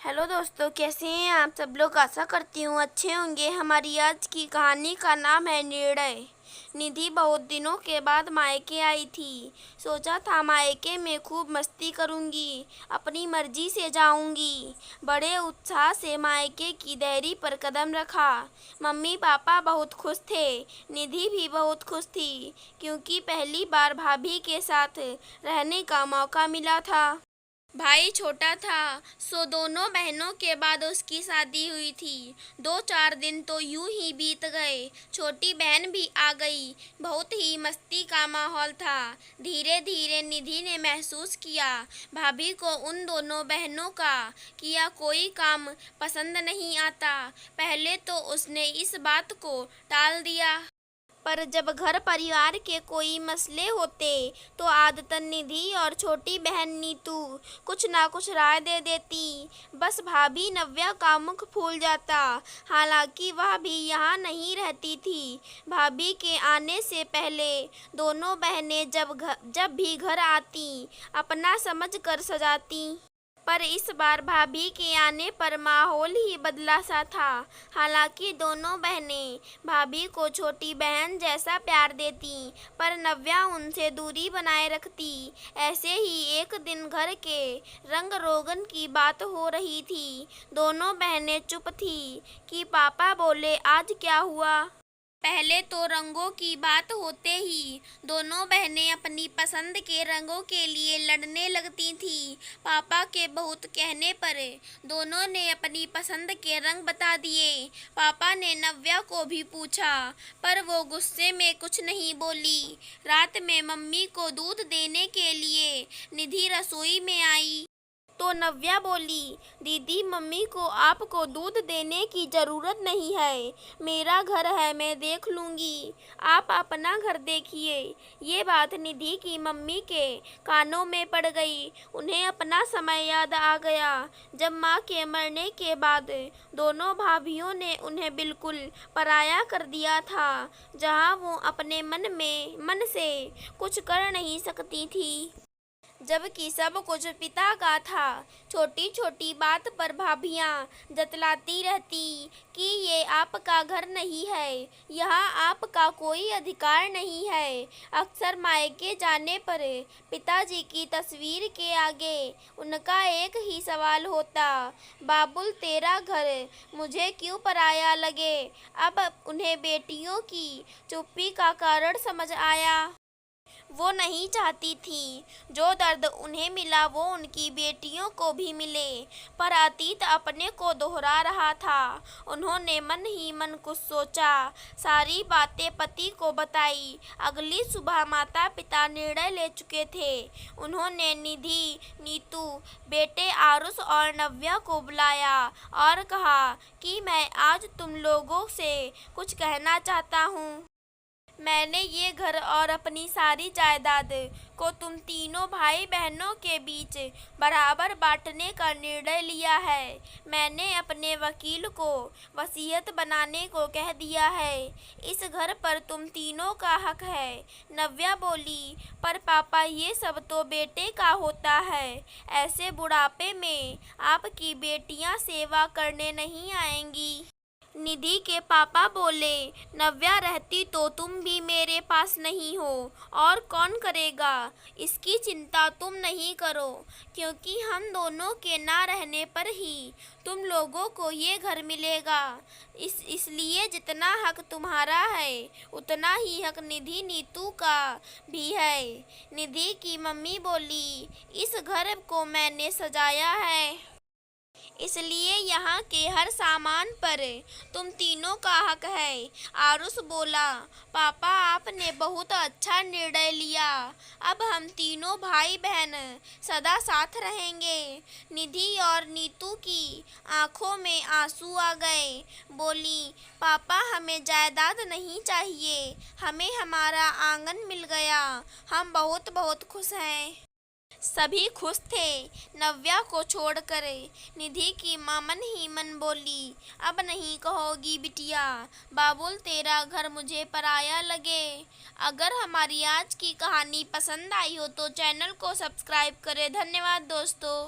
Hello दोस्तों, कैसे हैं आप सब लोग। आशा करती हूँ अच्छे होंगे। हमारी आज की कहानी का नाम है निर्णय। निधि बहुत दिनों के बाद मायके आई थी। सोचा था मायके में खूब मस्ती करूँगी, अपनी मर्जी से जाऊँगी। बड़े उत्साह से मायके की देहरी पर कदम रखा। मम्मी पापा बहुत खुश थे, निधि भी बहुत खुश थी, क्योंकि पहली बार भाभी के साथ रहने का मौका मिला था। भाई छोटा था, सो दोनों बहनों के बाद उसकी शादी हुई थी। 2-4 दिन तो यूं ही बीत गए। छोटी बहन भी आ गई। बहुत ही मस्ती का माहौल था। धीरे धीरे निधि ने महसूस किया, भाभी को उन दोनों बहनों का किया कोई काम पसंद नहीं आता। पहले तो उसने इस बात को टाल दिया, पर जब घर परिवार के कोई मसले होते तो आदतन निधि और छोटी बहन नीतू कुछ ना कुछ राय दे देती। बस भाभी नव्या का मुख फूल जाता। हालांकि वह भी यहाँ नहीं रहती थी। भाभी के आने से पहले दोनों बहनें जब भी घर आती अपना समझ कर सजाती, पर इस बार भाभी के आने पर माहौल ही बदला सा था। हालांकि दोनों बहनें भाभी को छोटी बहन जैसा प्यार देती, पर नव्या उनसे दूरी बनाए रखती। ऐसे ही एक दिन घर के रंग रोगन की बात हो रही थी। दोनों बहनें चुप थी कि पापा बोले, आज क्या हुआ। पहले तो रंगों की बात होते ही दोनों बहनें अपनी पसंद के रंगों के लिए लड़ने लगती थीं। पापा के बहुत कहने पर दोनों ने अपनी पसंद के रंग बता दिए। पापा ने नव्या को भी पूछा, पर वो गुस्से में कुछ नहीं बोली। रात में मम्मी को दूध देने के लिए निधि रसोई में आई तो नव्या बोली, दीदी मम्मी को आपको दूध देने की ज़रूरत नहीं है। मेरा घर है, मैं देख लूँगी, आप अपना घर देखिए। ये बात निधि की मम्मी के कानों में पड़ गई। उन्हें अपना समय याद आ गया, जब माँ के मरने के बाद दोनों भाभियों ने उन्हें बिल्कुल पराया कर दिया था, जहाँ वो अपने मन से कुछ कर नहीं सकती थी, जबकि सब कुछ पिता का था। छोटी छोटी बात पर भाभियाँ जतलाती रहती कि ये आपका घर नहीं है, यहाँ आपका कोई अधिकार नहीं है। अक्सर मायके जाने पर पिताजी की तस्वीर के आगे उनका एक ही सवाल होता, बाबुल तेरा घर मुझे क्यों पराया लगे। अब उन्हें बेटियों की चुप्पी का कारण समझ आया। वो नहीं चाहती थी जो दर्द उन्हें मिला वो उनकी बेटियों को भी मिले, पर अतीत अपने को दोहरा रहा था। उन्होंने मन ही मन कुछ सोचा, सारी बातें पति को बताई। अगली सुबह माता पिता निर्णय ले चुके थे। उन्होंने निधि, नीतू, बेटे आरुष और नव्या को बुलाया और कहा कि मैं आज तुम लोगों से कुछ कहना चाहता हूँ। मैंने ये घर और अपनी सारी जायदाद को तुम तीनों भाई बहनों के बीच बराबर बांटने का निर्णय लिया है। मैंने अपने वकील को वसीयत बनाने को कह दिया है। इस घर पर तुम तीनों का हक है। नव्या बोली, पर पापा ये सब तो बेटे का होता है। ऐसे बुढ़ापे में आपकी बेटियां सेवा करने नहीं आएंगी। निधि के पापा बोले, नव्या रहती तो तुम भी मेरे पास नहीं हो, और कौन करेगा। इसकी चिंता तुम नहीं करो, क्योंकि हम दोनों के ना रहने पर ही तुम लोगों को ये घर मिलेगा। इसलिए जितना हक तुम्हारा है उतना ही हक निधि नीतू का भी है। निधि की मम्मी बोली, इस घर को मैंने सजाया है, इसलिए यहाँ के हर सामान पर तुम तीनों का हक है। आरुष बोला, पापा आपने बहुत अच्छा निर्णय लिया। अब हम तीनों भाई बहन सदा साथ रहेंगे। निधि और नीतू की आंखों में आंसू आ गए। बोली, पापा हमें जायदाद नहीं चाहिए, हमें हमारा आंगन मिल गया। हम बहुत बहुत खुश हैं। सभी खुश थे, नव्या को छोड़कर। निधि की माँ मन ही मन बोली, अब नहीं कहोगी बिटिया, बाबुल तेरा घर मुझे पराया लगे। अगर हमारी आज की कहानी पसंद आई हो तो चैनल को सब्सक्राइब करें। धन्यवाद दोस्तों।